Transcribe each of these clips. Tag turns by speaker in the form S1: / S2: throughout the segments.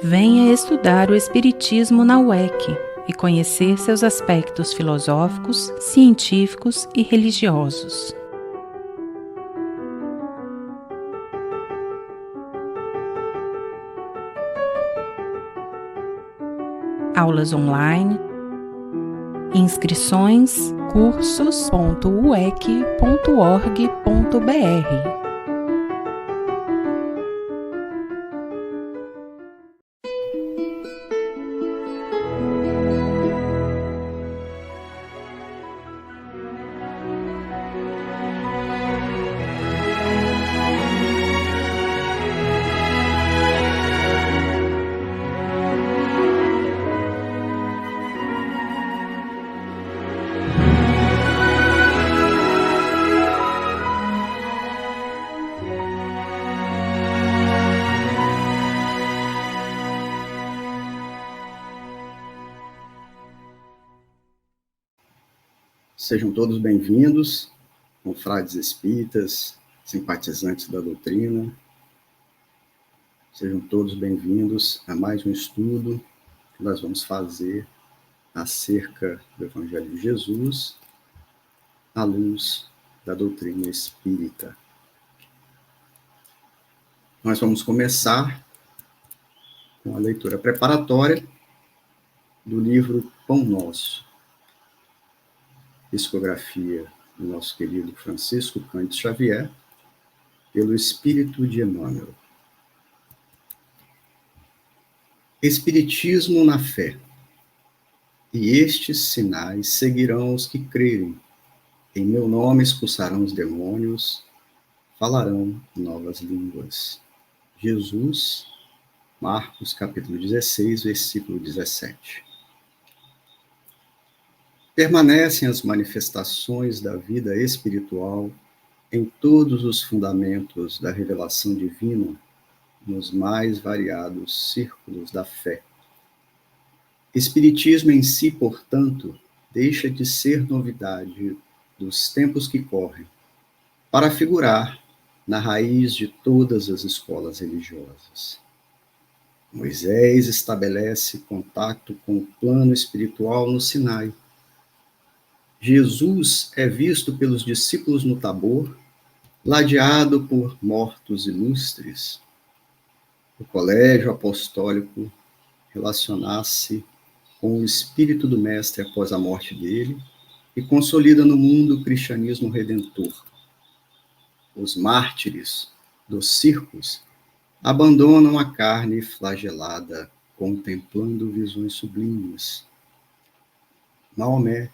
S1: Venha estudar o Espiritismo na UEC e conhecer seus aspectos filosóficos, científicos e religiosos. Aulas online, inscrições cursos.uec.org.br.
S2: Sejam todos bem-vindos, confrades espíritas, simpatizantes da doutrina. Sejam todos bem-vindos a mais um estudo que nós vamos fazer acerca do Evangelho de Jesus à luz da doutrina espírita. Nós vamos começar com a leitura preparatória do livro Pão Nosso, psicografia do nosso querido Francisco Cândido Xavier, pelo Espírito de Emmanuel. Espiritismo na fé. E estes sinais seguirão os que crerem. Em meu nome expulsarão os demônios, falarão novas línguas. Jesus, Marcos, capítulo 16, versículo 17. Permanecem as manifestações da vida espiritual em todos os fundamentos da revelação divina, nos mais variados círculos da fé. Espiritismo em si, portanto, deixa de ser novidade dos tempos que correm, para figurar na raiz de todas as escolas religiosas. Moisés estabelece contato com o plano espiritual no Sinai. Jesus é visto pelos discípulos no Tabor, ladeado por mortos ilustres. O colégio apostólico relacionar-se com o espírito do Mestre após a morte dele e consolida no mundo o cristianismo redentor. Os mártires dos circos abandonam a carne flagelada, contemplando visões sublimes. Maomé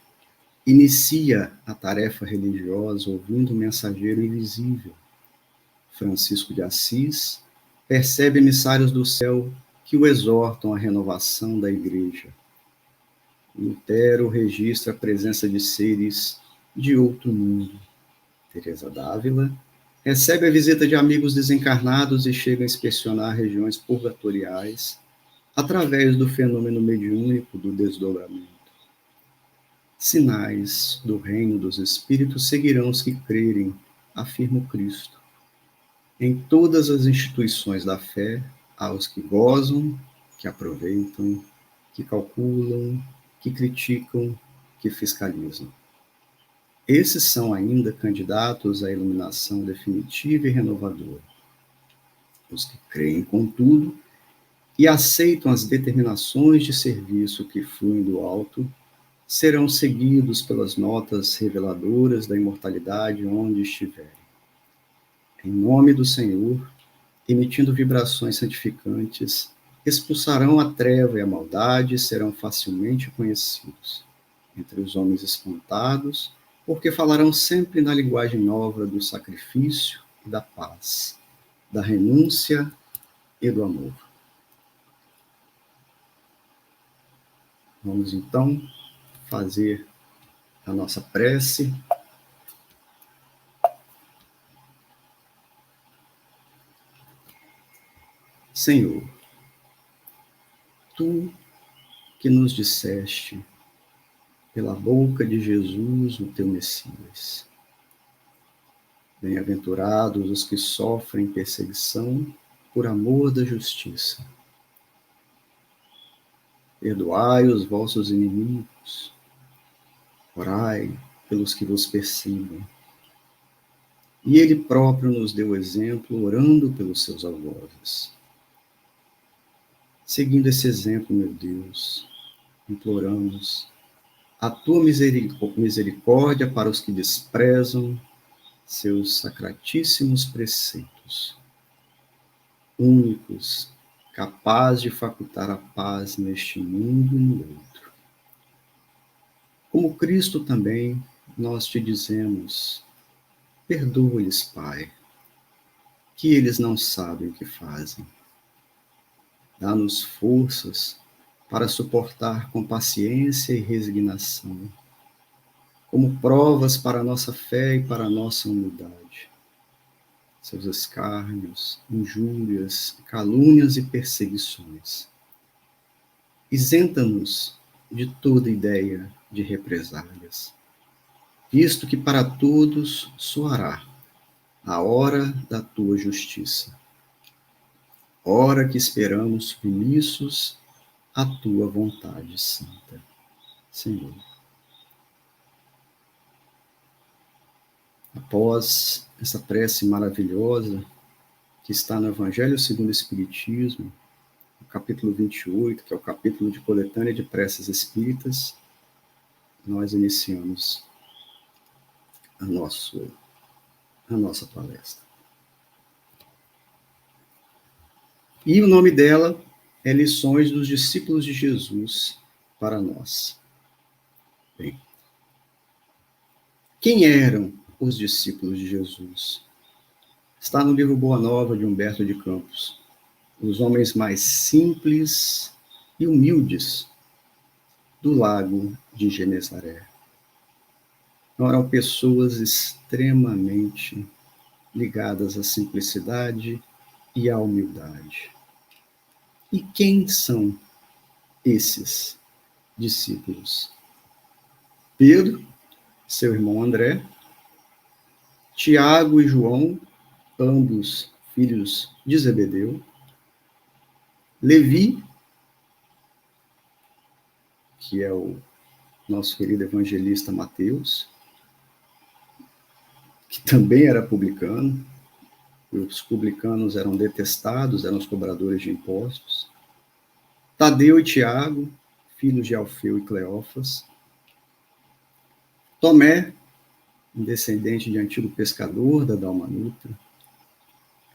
S2: inicia a tarefa religiosa ouvindo o mensageiro invisível. Francisco de Assis percebe emissários do céu que o exortam à renovação da igreja. Lutero registra a presença de seres de outro mundo. Teresa d'Ávila recebe a visita de amigos desencarnados e chega a inspecionar regiões purgatoriais através do fenômeno mediúnico do desdobramento. Sinais do reino dos espíritos seguirão os que crerem, afirma o Cristo. Em todas as instituições da fé, há os que gozam, que aproveitam, que calculam, que criticam, que fiscalizam. Esses são ainda candidatos à iluminação definitiva e renovadora. Os que creem, contudo, e aceitam as determinações de serviço que fluem do alto, serão seguidos pelas notas reveladoras da imortalidade onde estiverem. Em nome do Senhor, emitindo vibrações santificantes, expulsarão a treva e a maldade e serão facilmente conhecidos entre os homens espantados, porque falarão sempre na linguagem nova do sacrifício e da paz, da renúncia e do amor. Vamos então fazer a nossa prece. Senhor, Tu que nos disseste pela boca de Jesus, o Teu Messias, bem-aventurados os que sofrem perseguição por amor da justiça, Perdoai os vossos inimigos, orai pelos que vos persigam. E ele próprio nos deu exemplo, orando pelos seus algozes. Seguindo esse exemplo, meu Deus, imploramos a tua misericórdia para os que desprezam seus sacratíssimos preceitos, únicos, capazes de facultar a paz neste mundo e no outro. Como Cristo também, nós te dizemos, perdoa-lhes, Pai, que eles não sabem o que fazem. Dá-nos forças para suportar com paciência e resignação, como provas para a nossa fé e para a nossa humildade. Seus escárnios, injúrias, calúnias e perseguições. Isenta-nos de toda ideia de represálias, visto que para todos soará a hora da tua justiça, hora que esperamos submissos à tua vontade santa, Senhor. Após essa prece maravilhosa que está no Evangelho segundo o Espiritismo, no capítulo 28, que é o capítulo de coletânea de preces espíritas, nós iniciamos a nossa palestra. E o nome dela é Lições dos Discípulos de Jesus para nós. Bem, quem eram os discípulos de Jesus? Está no livro Boa Nova, de Humberto de Campos. Os homens mais simples e humildes do lago de Genesaré. Eram pessoas extremamente ligadas à simplicidade e à humildade. E quem são esses discípulos? Pedro, seu irmão André, Tiago e João, ambos filhos de Zebedeu, Levi, que é o nosso querido evangelista Mateus, que também era publicano. Os publicanos eram detestados, eram os cobradores de impostos. Tadeu e Tiago, filhos de Alfeu e Cleófas. Tomé, um descendente de antigo pescador da Dalmanuta.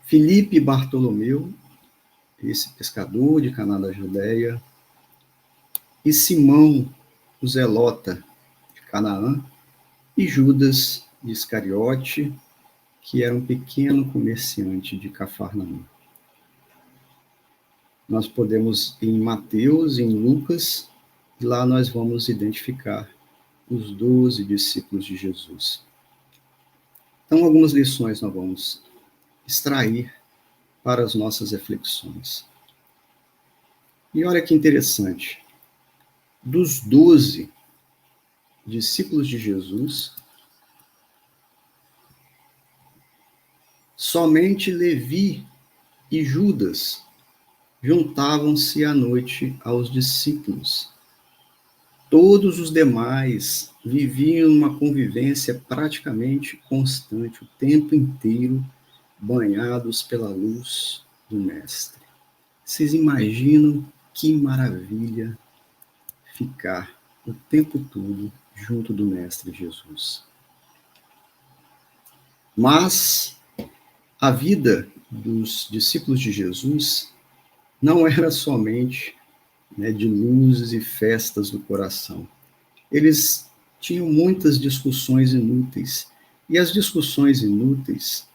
S2: Filipe e Bartolomeu, esse pescador de Caná da Judéia. E Simão, o zelota de Canaã. E Judas de Iscariote, que era um pequeno comerciante de Cafarnaum. Nós podemos ir em Mateus, em Lucas, e lá nós vamos identificar os 12 discípulos de Jesus. Então, algumas lições nós vamos extrair para as nossas reflexões. E olha que interessante, dos 12 discípulos de Jesus, somente Levi e Judas juntavam-se à noite aos discípulos. Todos os demais viviam uma convivência praticamente constante, o tempo inteiro, banhados pela luz do Mestre. Vocês imaginam que maravilha ficar o tempo todo junto do Mestre Jesus. Mas a vida dos discípulos de Jesus não era somente de luzes e festas do coração. Eles tinham muitas discussões inúteis. E as discussões inúteis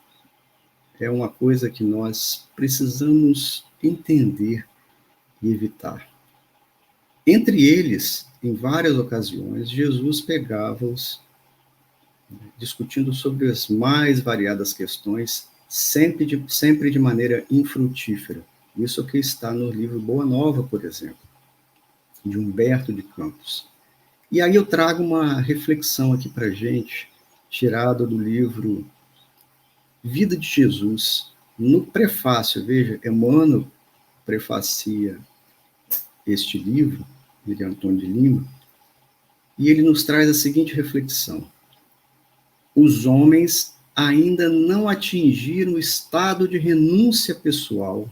S2: é uma coisa que nós precisamos entender e evitar. Entre eles, em várias ocasiões, Jesus pegava-os discutindo sobre as mais variadas questões, sempre de maneira infrutífera. Isso que está no livro Boa Nova, por exemplo, de Humberto de Campos. E aí eu trago uma reflexão aqui para a gente, tirada do livro Vida de Jesus. No prefácio, veja, Emmanuel prefacia este livro, ele é Antônio de Lima, e ele nos traz a seguinte reflexão: os homens ainda não atingiram o estado de renúncia pessoal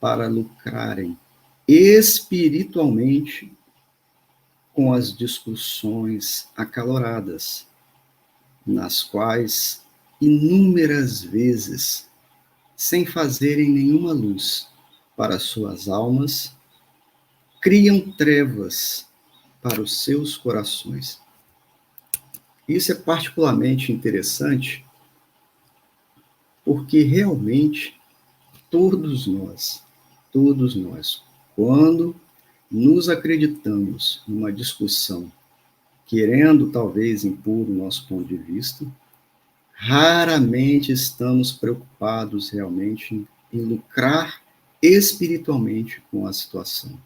S2: para lucrarem espiritualmente com as discussões acaloradas, nas quais inúmeras vezes, sem fazerem nenhuma luz para suas almas, criam trevas para os seus corações. Isso é particularmente interessante porque realmente todos nós, quando nos acreditamos numa discussão, querendo talvez impor o nosso ponto de vista, raramente estamos preocupados realmente em lucrar espiritualmente com a situação.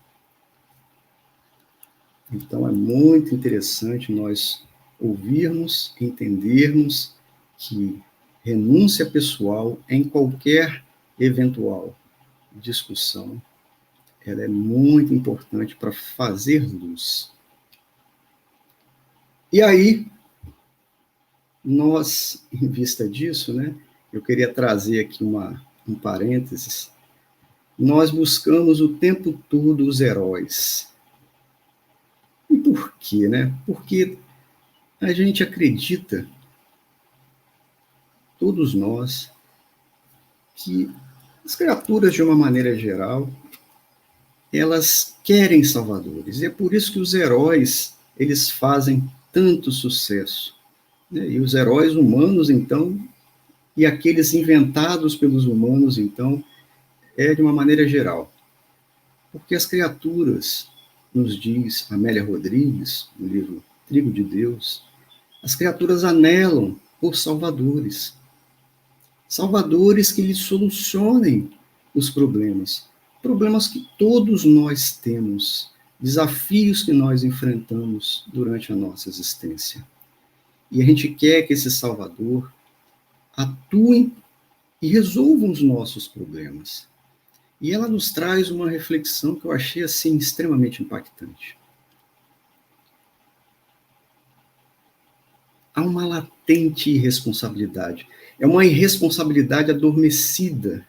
S2: Então é muito interessante nós ouvirmos, entendermos que renúncia pessoal em qualquer eventual discussão, ela é muito importante para fazer luz. E aí, nós, em vista disso, né, eu queria trazer aqui um parênteses, nós buscamos o tempo todo os heróis. E por quê, né? Porque a gente acredita, todos nós, que as criaturas, de uma maneira geral, elas querem salvadores. E é por isso que os heróis, eles fazem tanto sucesso. Né? E os heróis humanos, então, e aqueles inventados pelos humanos, então, é de uma maneira geral. Porque as criaturas, nos diz Amélia Rodrigues, no livro Trigo de Deus, as criaturas anelam por salvadores. Salvadores que lhes solucionem os problemas. Problemas que todos nós temos, desafios que nós enfrentamos durante a nossa existência. E a gente quer que esse Salvador atue e resolva os nossos problemas. E ela nos traz uma reflexão que eu achei assim extremamente impactante. Há uma latente irresponsabilidade. É uma irresponsabilidade adormecida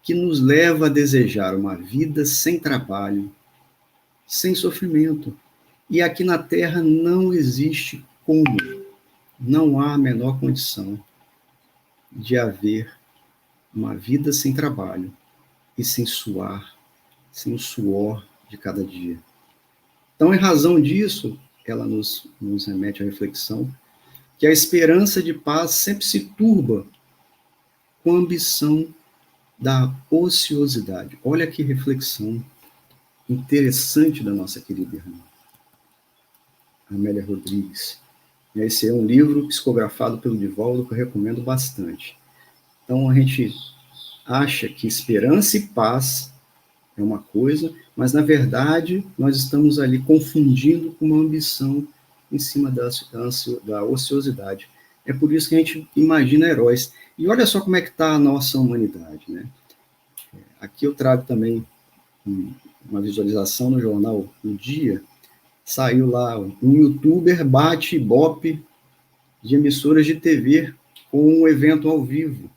S2: que nos leva a desejar uma vida sem trabalho, sem sofrimento. E aqui na Terra não existe como, não há a menor condição de haver uma vida sem trabalho e sem suar, sem o suor de cada dia. Então, em razão disso, ela nos remete à reflexão que a esperança de paz sempre se turba com a ambição da ociosidade. Olha que reflexão interessante da nossa querida irmã Amélia Rodrigues. Esse é um livro psicografado pelo Divaldo que eu recomendo bastante. Então, a gente acha que esperança e paz é uma coisa, mas, na verdade, nós estamos ali confundindo com uma ambição em cima da ociosidade. É por isso que a gente imagina heróis. E olha só como é que está a nossa humanidade, né? Aqui eu trago também uma visualização no jornal O Dia. Saiu lá, um youtuber bate Ibope de emissoras de TV com um evento ao vivo.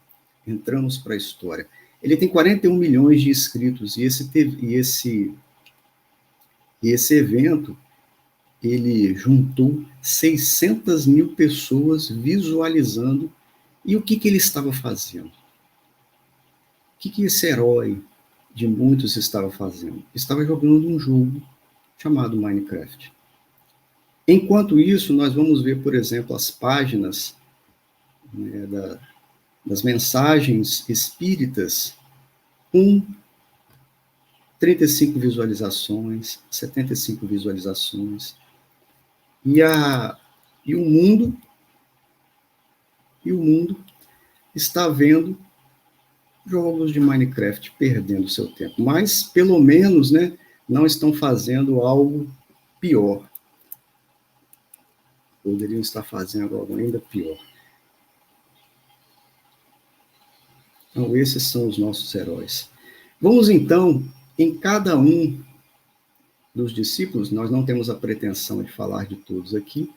S2: Entramos para a história. Ele tem 41 milhões de inscritos e esse evento ele juntou 600 mil pessoas visualizando. E o que ele estava fazendo? O que esse herói de muitos estava fazendo? Estava jogando um jogo chamado Minecraft. Enquanto isso, nós vamos ver, por exemplo, as páginas, né, das mensagens espíritas com 35 visualizações, 75 visualizações. E o mundo está vendo jogos de Minecraft perdendo seu tempo. Mas, pelo menos, né, não estão fazendo algo pior. Poderiam estar fazendo algo ainda pior. Então, esses são os nossos heróis. Vamos, então, em cada um dos discípulos, nós não temos a pretensão de falar de todos aqui,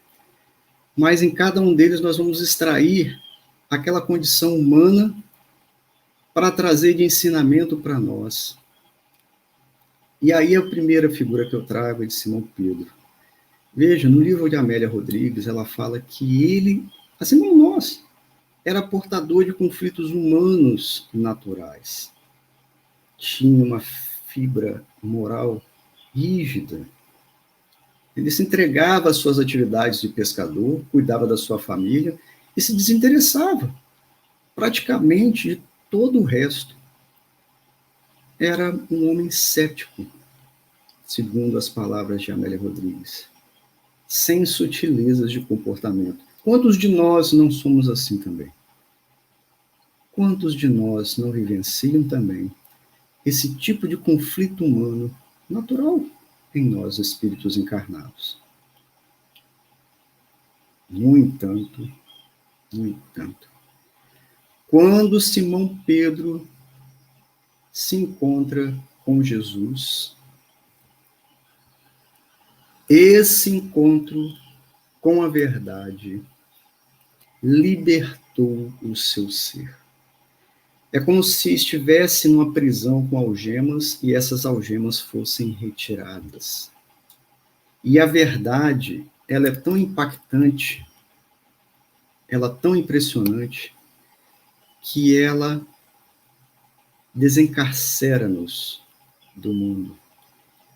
S2: mas em cada um deles nós vamos extrair aquela condição humana para trazer de ensinamento para nós. E aí a primeira figura que eu trago é de Simão Pedro. Veja, no livro de Amélia Rodrigues, ela fala que ele, assim como nós, era portador de conflitos humanos naturais. Tinha uma fibra moral rígida. Ele se entregava às suas atividades de pescador, cuidava da sua família e se desinteressava praticamente de todo o resto. Era um homem cético, segundo as palavras de Amélia Rodrigues, sem sutilezas de comportamento. Quantos de nós não somos assim também? Quantos de nós não vivenciam também esse tipo de conflito humano natural em nós, espíritos encarnados? No entanto, quando Simão Pedro se encontra com Jesus, esse encontro com a verdade libertou o seu ser. É como se estivesse numa prisão com algemas e essas algemas fossem retiradas. E a verdade, ela é tão impactante, ela é tão impressionante, que ela desencarcera-nos do mundo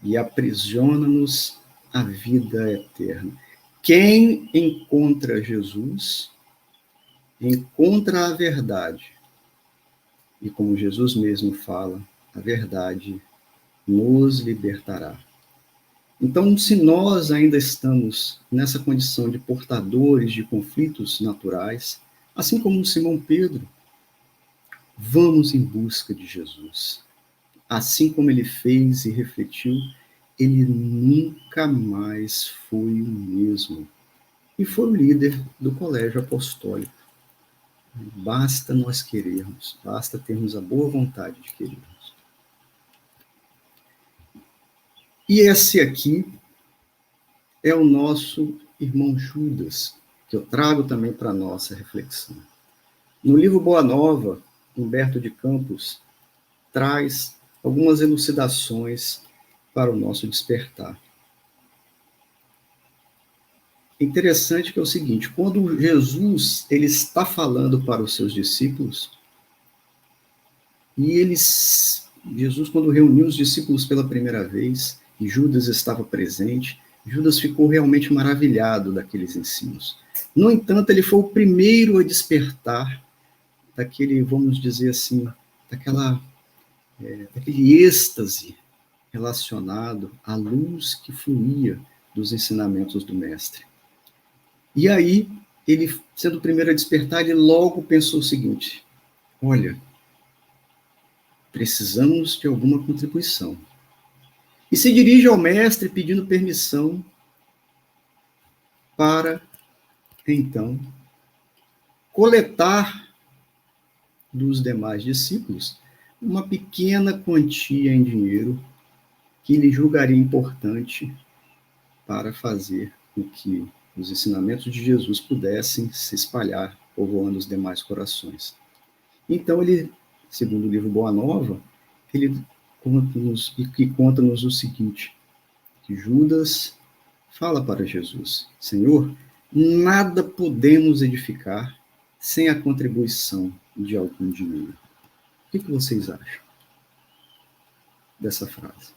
S2: e aprisiona-nos à vida eterna. Quem encontra Jesus, encontra a verdade. E como Jesus mesmo fala, a verdade nos libertará. Então, se nós ainda estamos nessa condição de portadores de conflitos naturais, assim como Simão Pedro, vamos em busca de Jesus. Assim como ele fez e refletiu, ele nunca mais foi o mesmo. E foi o líder do colégio apostólico. Basta nós querermos, basta termos a boa vontade de querermos. E esse aqui é o nosso irmão Judas, que eu trago também para a nossa reflexão. No livro Boa Nova, Humberto de Campos traz algumas elucidações para o nosso despertar. Interessante que é o seguinte, quando Jesus ele está falando para os seus discípulos, e Jesus, quando reuniu os discípulos pela primeira vez, e Judas estava presente, Judas ficou realmente maravilhado daqueles ensinos. No entanto, ele foi o primeiro a despertar daquele, vamos dizer assim, daquele êxtase relacionado à luz que fluía dos ensinamentos do Mestre. E aí, ele, sendo o primeiro a despertar, ele logo pensou o seguinte: olha, precisamos de alguma contribuição. E se dirige ao Mestre pedindo permissão para, então, coletar dos demais discípulos uma pequena quantia em dinheiro que ele julgaria importante para fazer com que os ensinamentos de Jesus pudessem se espalhar, povoando os demais corações. Então, ele, segundo o livro Boa Nova, ele conta-nos o seguinte, que Judas fala para Jesus: Senhor, nada podemos edificar sem a contribuição de algum dinheiro. O que vocês acham dessa frase?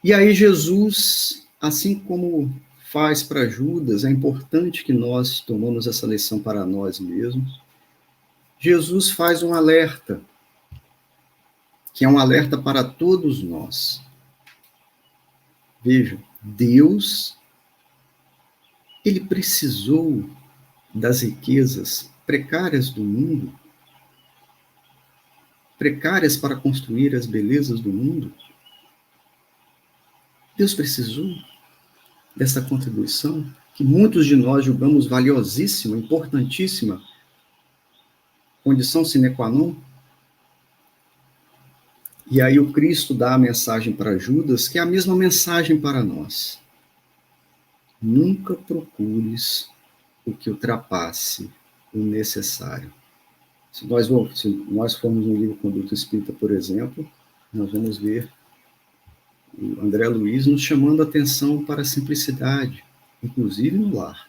S2: E aí Jesus, assim como faz para Judas, é importante que nós tomemos essa lição para nós mesmos. Jesus faz um alerta, que é um alerta para todos nós. Veja, Deus, ele precisou das riquezas precárias do mundo, precárias para construir as belezas do mundo. Deus precisou dessa contribuição, que muitos de nós julgamos valiosíssima, importantíssima, condição sine qua non. E aí o Cristo dá a mensagem para Judas, que é a mesma mensagem para nós. Nunca procures o que ultrapasse o necessário. Se nós formos no livro Conduta Espírita, por exemplo, nós vamos ver o André Luiz nos chamando a atenção para a simplicidade, inclusive no lar.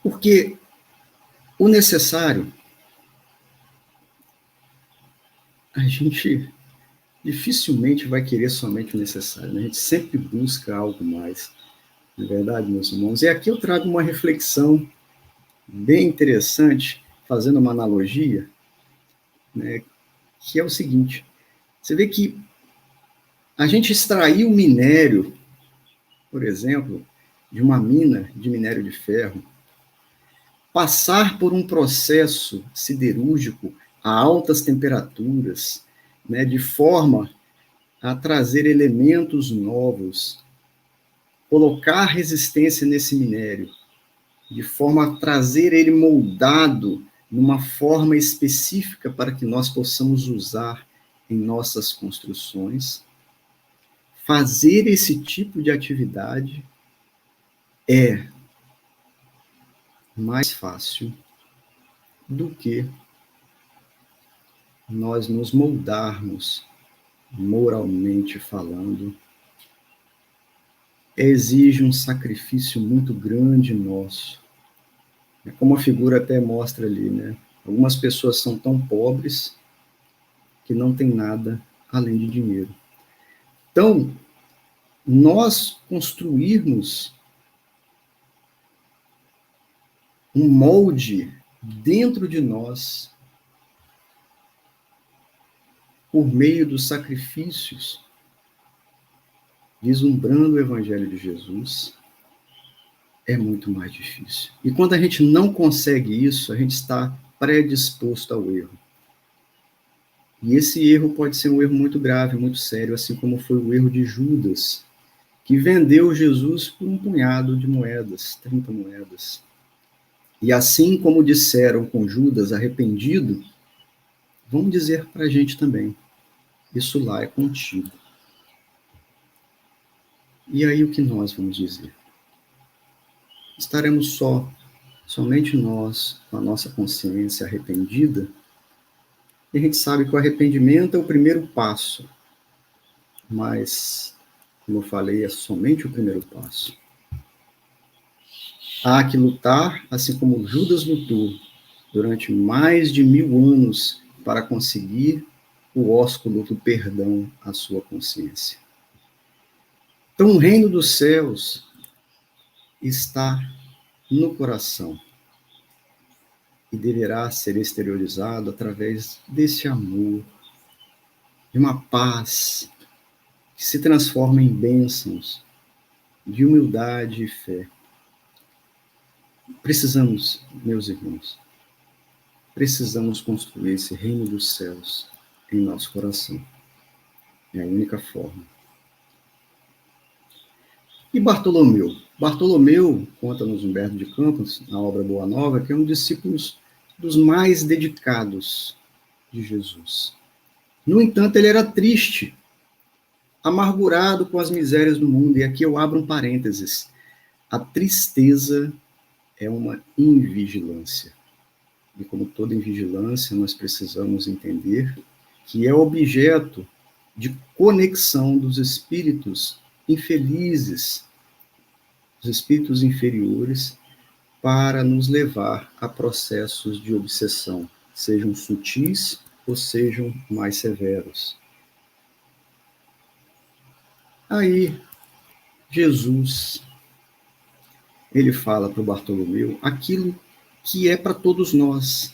S2: Porque o necessário, a gente dificilmente vai querer somente o necessário, né? A gente sempre busca algo mais. Não é verdade, meus irmãos? E aqui eu trago uma reflexão bem interessante, fazendo uma analogia, né, que é o seguinte: você vê que a gente extrair o minério, por exemplo, de uma mina de minério de ferro, passar por um processo siderúrgico a altas temperaturas, né, de forma a trazer elementos novos, colocar resistência nesse minério, de forma a trazer ele moldado numa forma específica para que nós possamos usar em nossas construções. Fazer esse tipo de atividade é mais fácil do que nós nos moldarmos moralmente falando. Exige um sacrifício muito grande nosso. Como a figura até mostra ali, né? Algumas pessoas são tão pobres que não têm nada além de dinheiro. Então, nós construirmos um molde dentro de nós por meio dos sacrifícios, vislumbrando o Evangelho de Jesus, é muito mais difícil. E quando a gente não consegue isso, a gente está predisposto ao erro. E esse erro pode ser um erro muito grave, muito sério, assim como foi o erro de Judas, que vendeu Jesus por um punhado de moedas, 30 moedas. E assim como disseram com Judas arrependido, vão dizer para a gente também: isso lá é contigo. E aí o que nós vamos dizer? Estaremos somente nós, com a nossa consciência arrependida? E a gente sabe que o arrependimento é o primeiro passo, mas, como eu falei, é somente o primeiro passo. Há que lutar, assim como Judas lutou durante mais de 1000 anos para conseguir o ósculo do perdão à sua consciência. Então, o reino dos céus está no coração e deverá ser exteriorizado através desse amor, de uma paz que se transforma em bênçãos, de humildade e fé. Precisamos, meus irmãos, precisamos construir esse reino dos céus em nosso coração. É a única forma. E Bartolomeu? Bartolomeu, conta-nos Humberto de Campos, na obra Boa Nova, que é um discípulo dos mais dedicados de Jesus. No entanto, ele era triste, amargurado com as misérias do mundo. E aqui eu abro um parênteses. A tristeza é uma invigilância. E como toda invigilância, nós precisamos entender que é objeto de conexão dos espíritos infelizes, dos espíritos inferiores, para nos levar a processos de obsessão, sejam sutis ou sejam mais severos. Aí, Jesus, ele fala para o Bartolomeu aquilo que é para todos nós.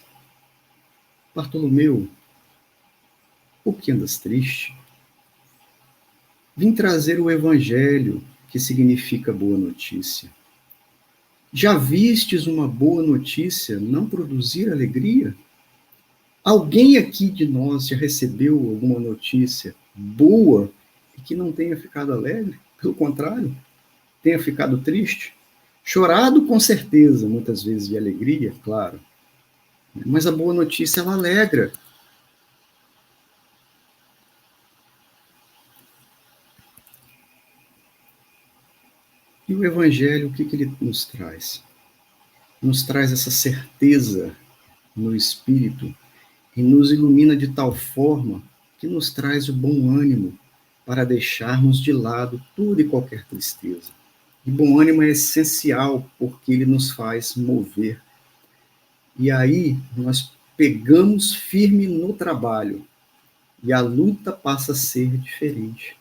S2: Bartolomeu, por que andas triste? Vim trazer o Evangelho, que significa boa notícia. Já vistes uma boa notícia não produzir alegria? Alguém aqui de nós já recebeu alguma notícia boa e que não tenha ficado alegre? Pelo contrário, tenha ficado triste? Chorado com certeza, muitas vezes de alegria, claro. Mas a boa notícia, ela alegra. E o Evangelho, o que ele nos traz? Nos traz essa certeza no Espírito e nos ilumina de tal forma que nos traz o bom ânimo para deixarmos de lado toda e qualquer tristeza. E bom ânimo é essencial porque ele nos faz mover. E aí nós pegamos firme no trabalho e a luta passa a ser diferente.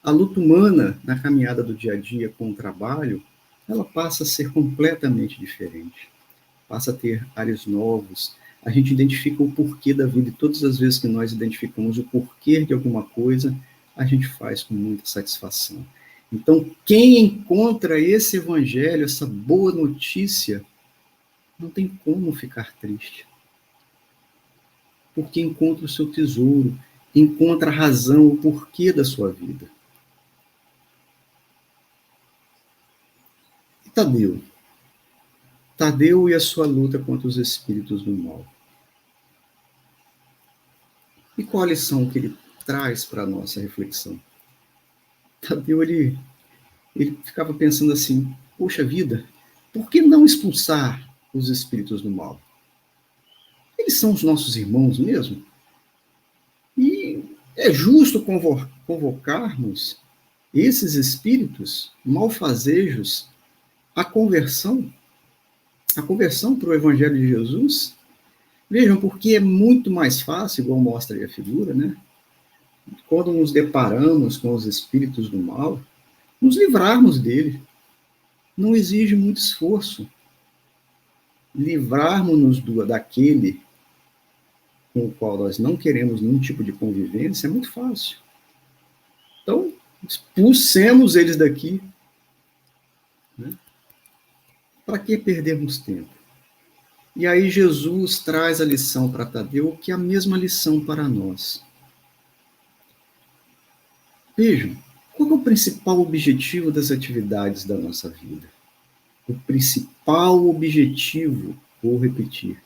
S2: A luta humana na caminhada do dia a dia com o trabalho, ela passa a ser completamente diferente. Passa a ter ares novos. A gente identifica o porquê da vida e todas as vezes que nós identificamos o porquê de alguma coisa, a gente faz com muita satisfação. Então, quem encontra esse evangelho, essa boa notícia, não tem como ficar triste. Porque encontra o seu tesouro, encontra a razão, o porquê da sua vida. E Tadeu? Tadeu e a sua luta contra os espíritos do mal. E qual a lição que ele traz para a nossa reflexão? Tadeu, ele ficava pensando assim, poxa vida, por que não expulsar os espíritos do mal? Eles são os nossos irmãos mesmo? E é justo convocarmos esses espíritos malfazejos à conversão para o Evangelho de Jesus? Vejam, porque é muito mais fácil, igual mostra aí a figura, né? Quando nos deparamos com os espíritos do mal, nos livrarmos dele. Não exige muito esforço. Livrarmos-nos daquele com o qual nós não queremos nenhum tipo de convivência é muito fácil. Então, expulsemos eles daqui. Né? Para que perdermos tempo? E aí Jesus traz a lição para Tadeu, que é a mesma lição para nós. Vejam, qual é o principal objetivo das atividades da nossa vida? O principal objetivo, vou repetir,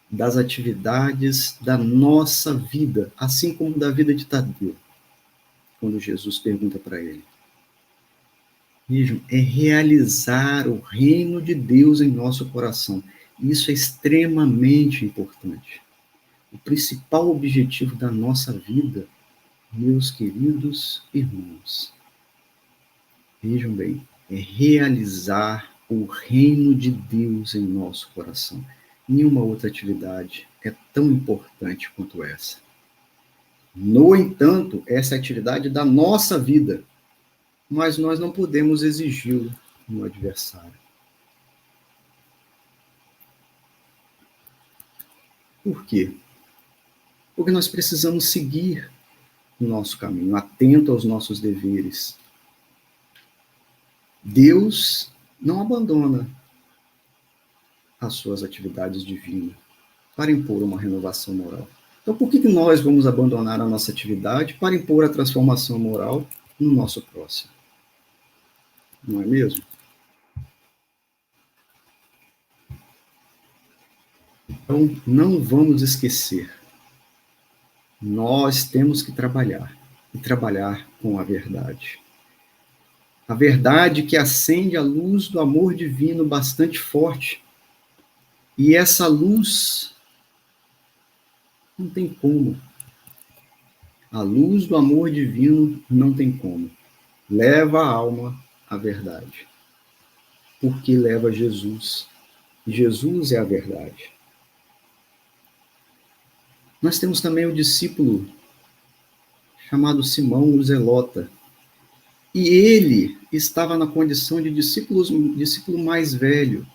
S2: das atividades da nossa vida, assim como da vida de Tadeu, quando Jesus pergunta para ele. Vejam, é realizar o reino de Deus em nosso coração. Isso é extremamente importante. O principal objetivo da nossa vida, meus queridos irmãos, vejam bem, é realizar o reino de Deus em nosso coração. Nenhuma outra atividade é tão importante quanto essa. No entanto, essa é a atividade da nossa vida, mas nós não podemos exigi-lo no adversário. Por quê? Porque nós precisamos seguir o nosso caminho, atento aos nossos deveres. Deus não abandona as suas atividades divinas para impor uma renovação moral. Então, por que nós vamos abandonar a nossa atividade para impor a transformação moral no nosso próximo? Não é mesmo? Então, não vamos esquecer. Nós temos que trabalhar, e trabalhar com a verdade. A verdade que acende a luz do amor divino bastante forte. E essa luz não tem como. A luz do amor divino não tem como. Leva a alma à verdade. Porque leva Jesus. E Jesus é a verdade. Nós temos também o discípulo chamado Simão o Zelota. E ele estava na condição de discípulo mais velho.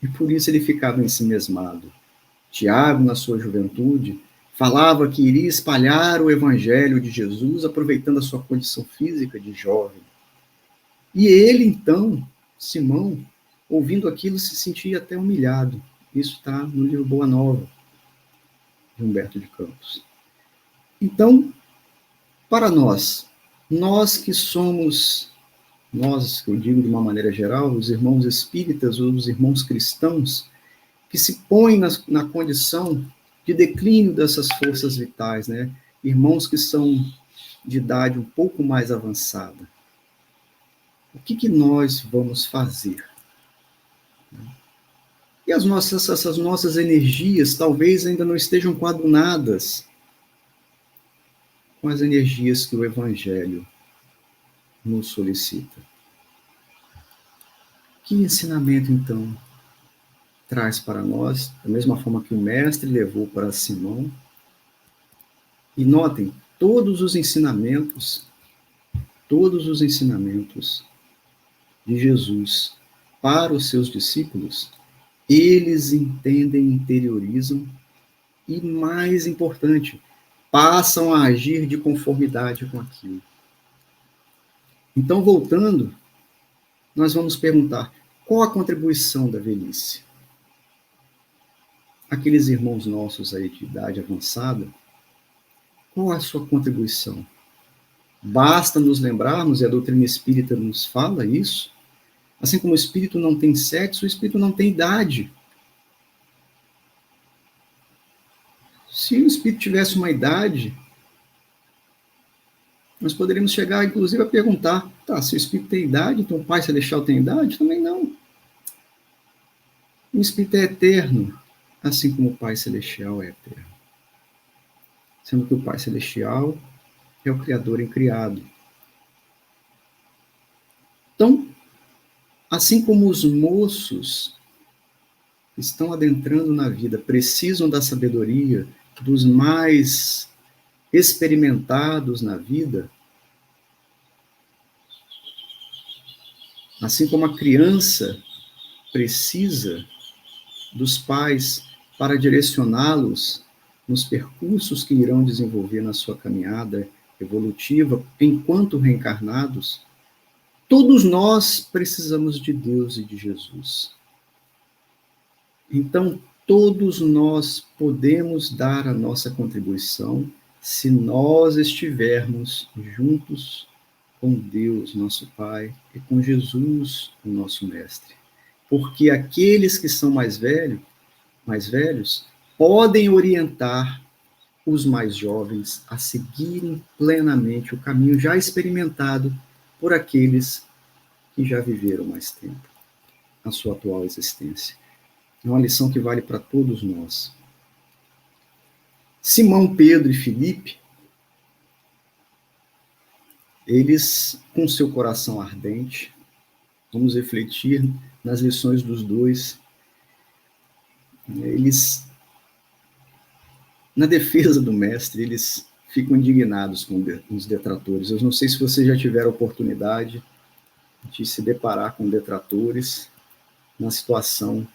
S2: E por isso ele ficava ensimesmado. Tiago, na sua juventude, falava que iria espalhar o evangelho de Jesus, aproveitando a sua condição física de jovem. E ele, então, Simão, ouvindo aquilo, se sentia até humilhado. Isso está no livro Boa Nova, de Humberto de Campos. Então, para nós que somos, nós, que eu digo de uma maneira geral, os irmãos espíritas ou os irmãos cristãos, que se põem na condição de declínio dessas forças vitais, né? Irmãos que são de idade um pouco mais avançada. O que nós vamos fazer? E essas nossas energias talvez ainda não estejam coadunadas com as energias que o Evangelho nos solicita. Que ensinamento, então, traz para nós, da mesma forma que o Mestre levou para Simão? E notem, todos os ensinamentos de Jesus para os seus discípulos, eles entendem, interiorizam e, mais importante, passam a agir de conformidade com aquilo. Então, voltando, nós vamos perguntar, qual a contribuição da velhice? Aqueles irmãos nossos aí de idade avançada, qual a sua contribuição? Basta nos lembrarmos, e a doutrina espírita nos fala isso, assim como o espírito não tem sexo, o espírito não tem idade. Se o espírito tivesse uma idade, nós poderíamos chegar, inclusive, a perguntar, tá, se o espírito tem idade, então o Pai Celestial tem idade? Também não. O espírito é eterno, assim como o Pai Celestial é eterno. Sendo que o Pai Celestial é o Criador incriado. Então, assim como os moços que estão adentrando na vida precisam da sabedoria dos mais experimentados na vida, assim como a criança precisa dos pais para direcioná-los nos percursos que irão desenvolver na sua caminhada evolutiva enquanto reencarnados, todos nós precisamos de Deus e de Jesus. Então, todos nós podemos dar a nossa contribuição se nós estivermos juntos com Deus, nosso Pai, e com Jesus, o nosso Mestre. Porque aqueles que são mais velhos, podem orientar os mais jovens a seguirem plenamente o caminho já experimentado por aqueles que já viveram mais tempo, a sua atual existência. É uma lição que vale para todos nós. Simão, Pedro e Filipe, eles, com seu coração ardente, vamos refletir nas lições dos dois, eles, na defesa do mestre, eles ficam indignados com os detratores. Eu não sei se vocês já tiveram a oportunidade de se deparar com detratores na situação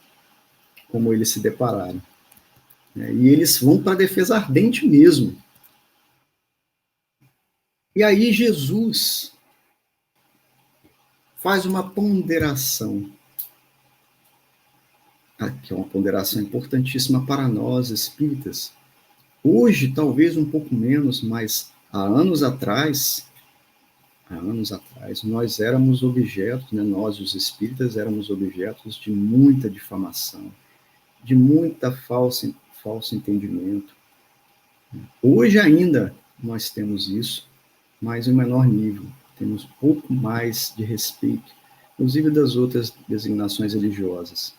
S2: como eles se depararam. E eles vão para a defesa ardente mesmo. E aí Jesus faz uma ponderação, que é uma ponderação importantíssima para nós espíritas. Hoje, talvez um pouco menos, mas há anos atrás, nós éramos objetos, nós, os espíritas, éramos objetos de muita difamação, de muita falso entendimento. Hoje ainda nós temos isso, mas em menor nível. Temos pouco mais de respeito, inclusive das outras designações religiosas.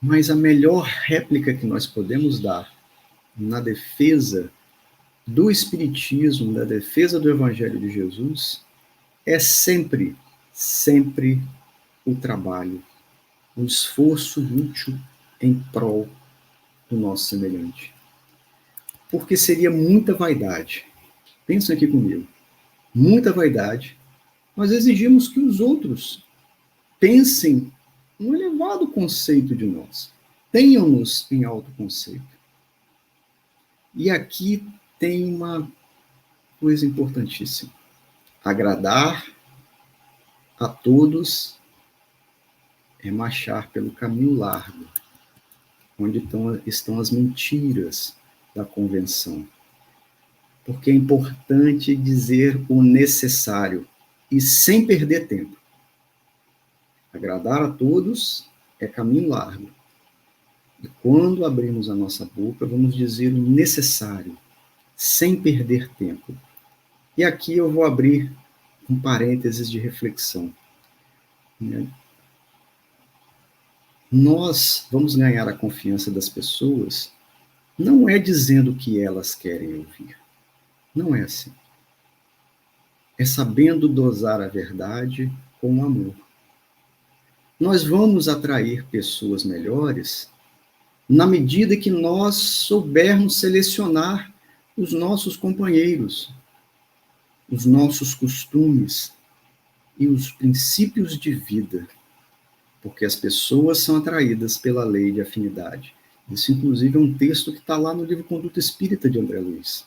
S2: Mas a melhor réplica que nós podemos dar na defesa do Espiritismo, na defesa do Evangelho de Jesus, é sempre o trabalho, o esforço útil em prol do nosso semelhante. Porque seria muita vaidade. Pensa aqui comigo. Muita vaidade. Nós exigimos que os outros pensem um elevado conceito de nós. Tenham-nos em alto conceito. E aqui tem uma coisa importantíssima. Agradar a todos é marchar pelo caminho largo, onde estão as mentiras da convenção. Porque é importante dizer o necessário e sem perder tempo. Agradar a todos é caminho largo, E quando abrimos a nossa boca, vamos dizer o necessário, sem perder tempo. E aqui eu vou abrir um parênteses de reflexão. Nós vamos ganhar a confiança das pessoas não é dizendo o que elas querem ouvir. Não é assim. É sabendo dosar a verdade com amor. Nós vamos atrair pessoas melhores na medida que nós soubermos selecionar os nossos companheiros, os nossos costumes e os princípios de vida, porque as pessoas são atraídas pela lei de afinidade. Isso, inclusive, é um texto que está lá no livro Conduta Espírita de André Luiz.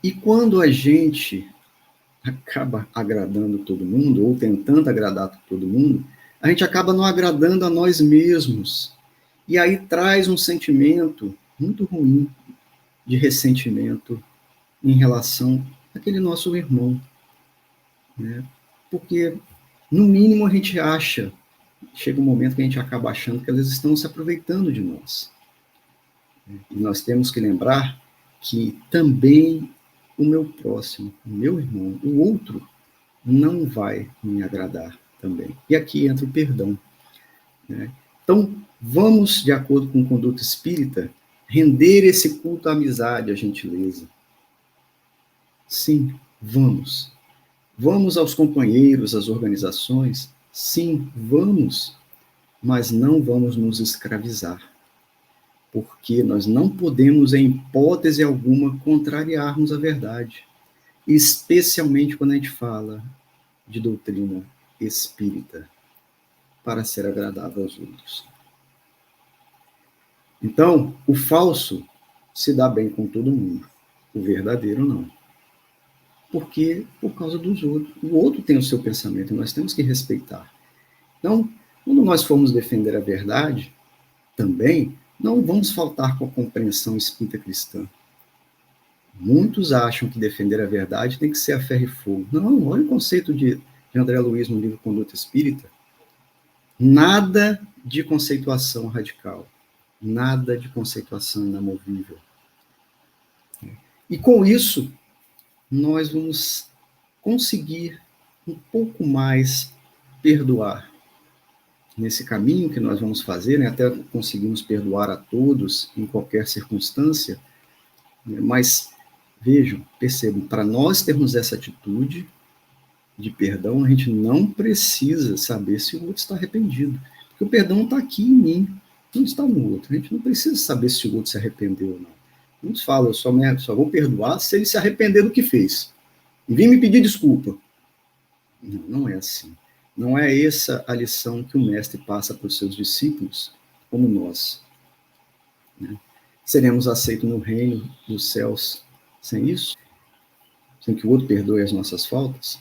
S2: E quando a gente acaba agradando todo mundo, ou tentando agradar todo mundo, a gente acaba não agradando a nós mesmos. E aí traz um sentimento muito ruim de ressentimento em relação àquele nosso irmão. Né? Porque, no mínimo, a gente acha, chega um momento que a gente acaba achando que eles estão se aproveitando de nós. E nós temos que lembrar que também o meu próximo, o meu irmão, o outro, não vai me agradar também. E aqui entra o perdão. Né? Então, vamos, de acordo com o Conduta Espírita, render esse culto à amizade, à gentileza. Sim, vamos. Vamos aos companheiros, às organizações? Sim, vamos. Mas não vamos nos escravizar. Porque nós não podemos, em hipótese alguma, contrariarmos a verdade. Especialmente quando a gente fala de doutrina espírita, para ser agradável aos outros. Então, o falso se dá bem com todo mundo, o verdadeiro não. Porque, por causa dos outros. O outro tem o seu pensamento e nós temos que respeitar. Então, quando nós formos defender a verdade, também, não vamos faltar com a compreensão espírita cristã. Muitos acham que defender a verdade tem que ser a ferro e fogo. Não, olha o conceito de André Luiz no livro Conduta Espírita. Nada de conceituação radical. Nada de conceituação inamovível. E com isso, nós vamos conseguir um pouco mais perdoar. Nesse caminho que nós vamos fazer, né, até conseguimos perdoar a todos em qualquer circunstância, né, mas vejam, percebam, para nós termos essa atitude de perdão, a gente não precisa saber se o outro está arrependido. Porque o perdão está aqui em mim, não está no outro. A gente não precisa saber se o outro se arrependeu ou não. Muitos falam, eu só vou perdoar se ele se arrepender do que fez. E vem me pedir desculpa. Não, não é assim. Não é essa a lição que o mestre passa para os seus discípulos, como nós. Né? Seremos aceitos no reino dos céus sem isso? Sem que o outro perdoe as nossas faltas?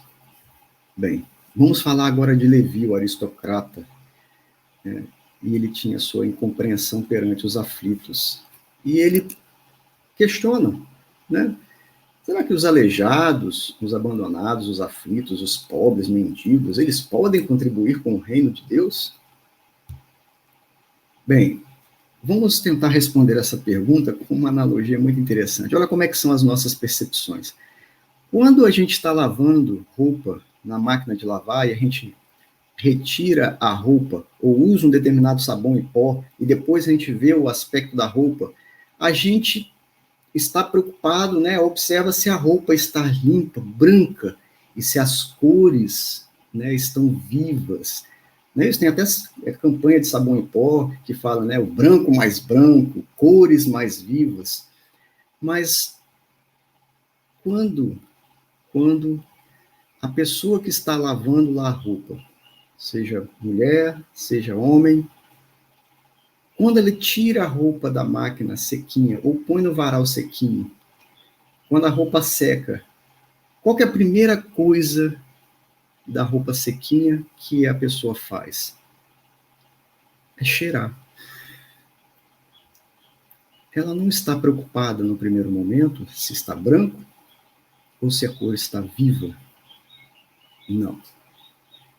S2: Bem, vamos falar agora de Levi, o aristocrata. E ele tinha sua incompreensão perante os aflitos. E ele questiona, né? Será que os aleijados, os abandonados, os aflitos, os pobres, mendigos, eles podem contribuir com o reino de Deus? Bem, vamos tentar responder essa pergunta com uma analogia muito interessante. Olha como é que são as nossas percepções. Quando a gente está lavando roupa na máquina de lavar e a gente retira a roupa ou usa um determinado sabão em pó e depois a gente vê o aspecto da roupa, a gente está preocupado, né? Observa se a roupa está limpa, branca, e se as cores, né, estão vivas. Né? Isso tem até campanha de sabão em pó que fala, né, o branco mais branco, cores mais vivas. Mas quando a pessoa que está lavando lá a roupa, seja mulher, seja homem, quando ele tira a roupa da máquina sequinha ou põe no varal sequinho, quando a roupa seca, qual que é a primeira coisa da roupa sequinha que a pessoa faz? É cheirar. Ela não está preocupada no primeiro momento se está branco ou se a cor está viva. Não.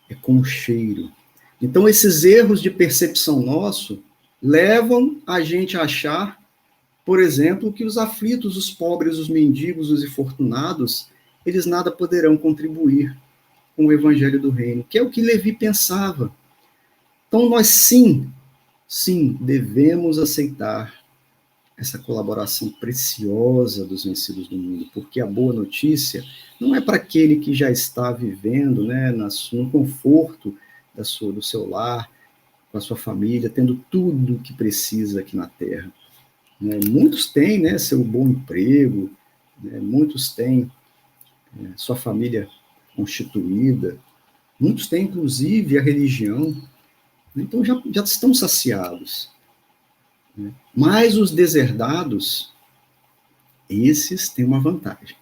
S2: É com o cheiro. Então, esses erros de percepção nosso levam a gente a achar, por exemplo, que os aflitos, os pobres, os mendigos, os infortunados, eles nada poderão contribuir com o evangelho do reino, que é o que Levi pensava. Então, nós sim, devemos aceitar essa colaboração preciosa dos vencidos do mundo, porque a boa notícia não é para aquele que já está vivendo, né, no conforto do seu lar, com a sua família, tendo tudo o que precisa aqui na Terra. Né? Muitos têm, né, seu bom emprego, né, muitos têm sua família constituída, muitos têm, inclusive, a religião, né? Então já estão saciados. Né? Mas os deserdados, esses têm uma vantagem.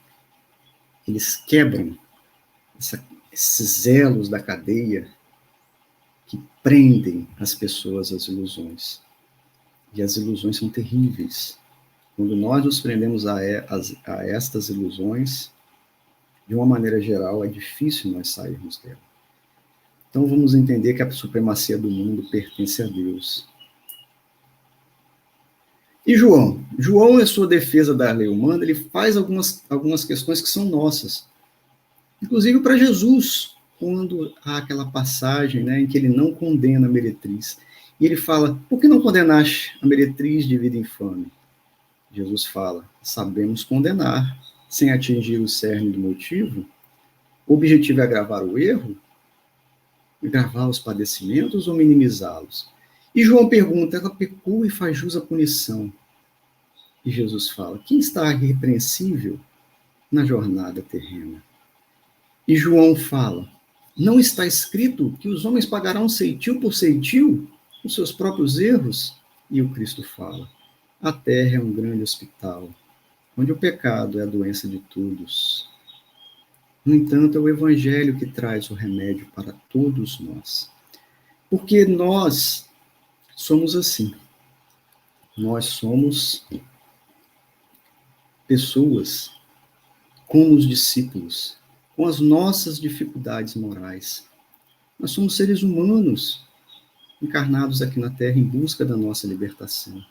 S2: Eles quebram esses elos da cadeia que prendem as pessoas às ilusões. E as ilusões são terríveis. Quando nós nos prendemos a estas ilusões, de uma maneira geral, é difícil nós sairmos dela. Então vamos entender que a supremacia do mundo pertence a Deus. E João? João, em sua defesa da lei humana, ele faz algumas questões que são nossas. Inclusive para Jesus, quando há aquela passagem, né, em que ele não condena a meretriz. E ele fala, por que não condenaste a meretriz de vida infame? Jesus fala, sabemos condenar, sem atingir o cerne do motivo. O objetivo é agravar o erro? Agravar os padecimentos ou minimizá-los? E João pergunta, ela pecou e faz jus à punição. E Jesus fala, quem está irrepreensível na jornada terrena? E João fala, não está escrito que os homens pagarão ceitil por ceitil os seus próprios erros? E o Cristo fala, a terra é um grande hospital, onde o pecado é a doença de todos. No entanto, é o Evangelho que traz o remédio para todos nós. Porque nós somos assim. Nós somos pessoas como os discípulos, com as nossas dificuldades morais. Nós somos seres humanos, encarnados aqui na Terra em busca da nossa libertação.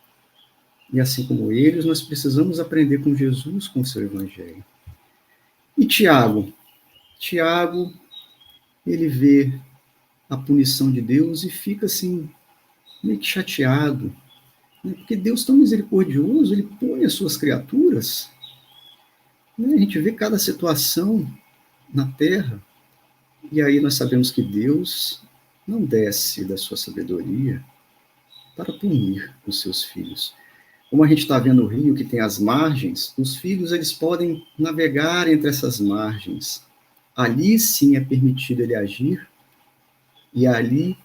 S2: E assim como eles, nós precisamos aprender com Jesus, com o seu Evangelho. E Tiago? Tiago, ele vê a punição de Deus e fica assim, meio que chateado, né? Porque Deus tão misericordioso, ele pune as suas criaturas. Né? A gente vê cada situação na Terra, e aí nós sabemos que Deus não desce da sua sabedoria para punir os seus filhos. Como a gente está vendo o rio que tem as margens, os filhos eles podem navegar entre essas margens. Ali sim é permitido ele agir, e ali,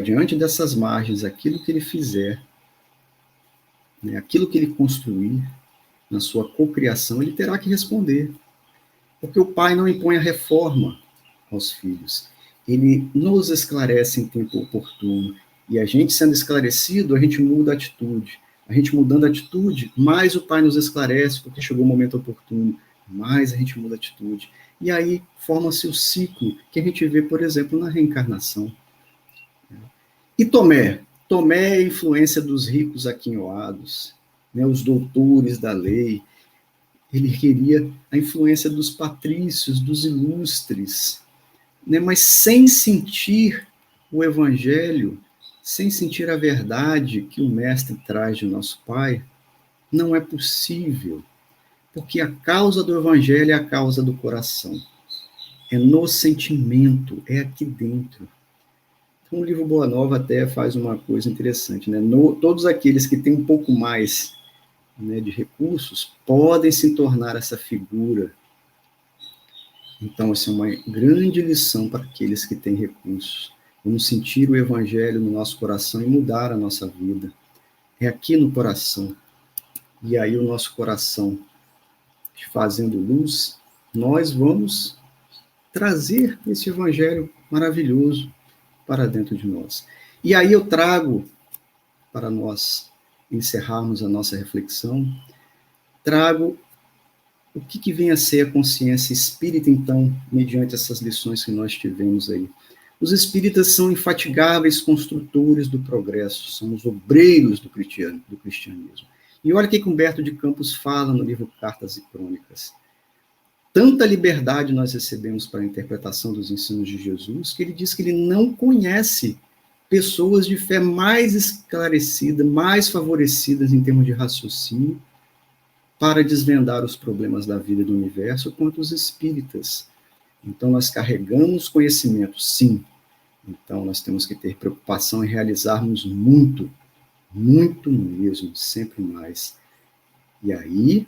S2: diante dessas margens, aquilo que ele fizer, né, aquilo que ele construir na sua cocriação, ele terá que responder. Porque o pai não impõe a reforma aos filhos. Ele nos esclarece em tempo oportuno. E a gente sendo esclarecido, a gente muda a atitude. A gente mudando a atitude, mais o pai nos esclarece, porque chegou o momento oportuno. Mais a gente muda a atitude. E aí forma-se o ciclo que a gente vê, por exemplo, na reencarnação. E Tomé? Tomé é a influência dos ricos aquinhoados, né, os doutores da lei. Ele queria a influência dos patrícios, dos ilustres, né, mas sem sentir o evangelho, sem sentir a verdade que o mestre traz de nosso Pai, não é possível, porque a causa do evangelho é a causa do coração, é no sentimento, é aqui dentro. Então, o livro Boa Nova até faz uma coisa interessante, né? Todos aqueles que têm um pouco mais, né, de recursos podem se tornar essa figura. Então, essa é uma grande lição para aqueles que têm recursos. Vamos sentir o evangelho no nosso coração e mudar a nossa vida. É aqui no coração. E aí o nosso coração fazendo luz, nós vamos trazer esse evangelho maravilhoso para dentro de nós. E aí eu trago, para nós encerrarmos a nossa reflexão, trago o que vem a ser a consciência espírita, então, mediante essas lições que nós tivemos aí. Os espíritas são infatigáveis construtores do progresso, são os obreiros do cristianismo. E olha o que Humberto de Campos fala no livro Cartas e Crônicas. Tanta liberdade nós recebemos para a interpretação dos ensinos de Jesus, que ele diz que ele não conhece pessoas de fé mais esclarecidas, mais favorecidas em termos de raciocínio, para desvendar os problemas da vida e do universo, quanto os espíritas. Então, nós carregamos conhecimento, sim. Então, nós temos que ter preocupação em realizarmos muito, muito mesmo, sempre mais. E aí,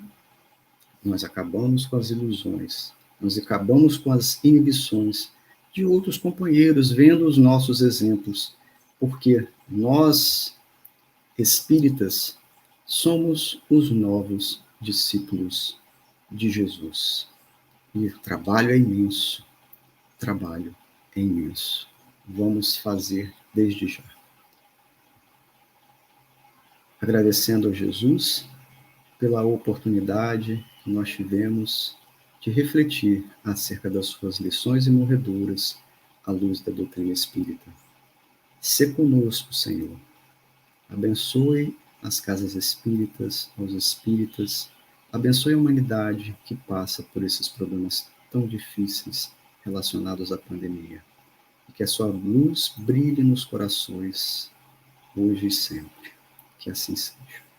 S2: nós acabamos com as ilusões, nós acabamos com as inibições de outros companheiros, vendo os nossos exemplos, porque nós, espíritas, somos os novos discípulos de Jesus. E o trabalho é imenso, o trabalho é imenso. Vamos fazer desde já. Agradecendo a Jesus pela oportunidade que nós tivemos de refletir acerca das suas lições imorredoras à luz da doutrina espírita. Sê conosco, Senhor. Abençoe as casas espíritas, os espíritas, abençoe a humanidade que passa por esses problemas tão difíceis relacionados à pandemia. E que a sua luz brilhe nos corações, hoje e sempre. Que assim seja.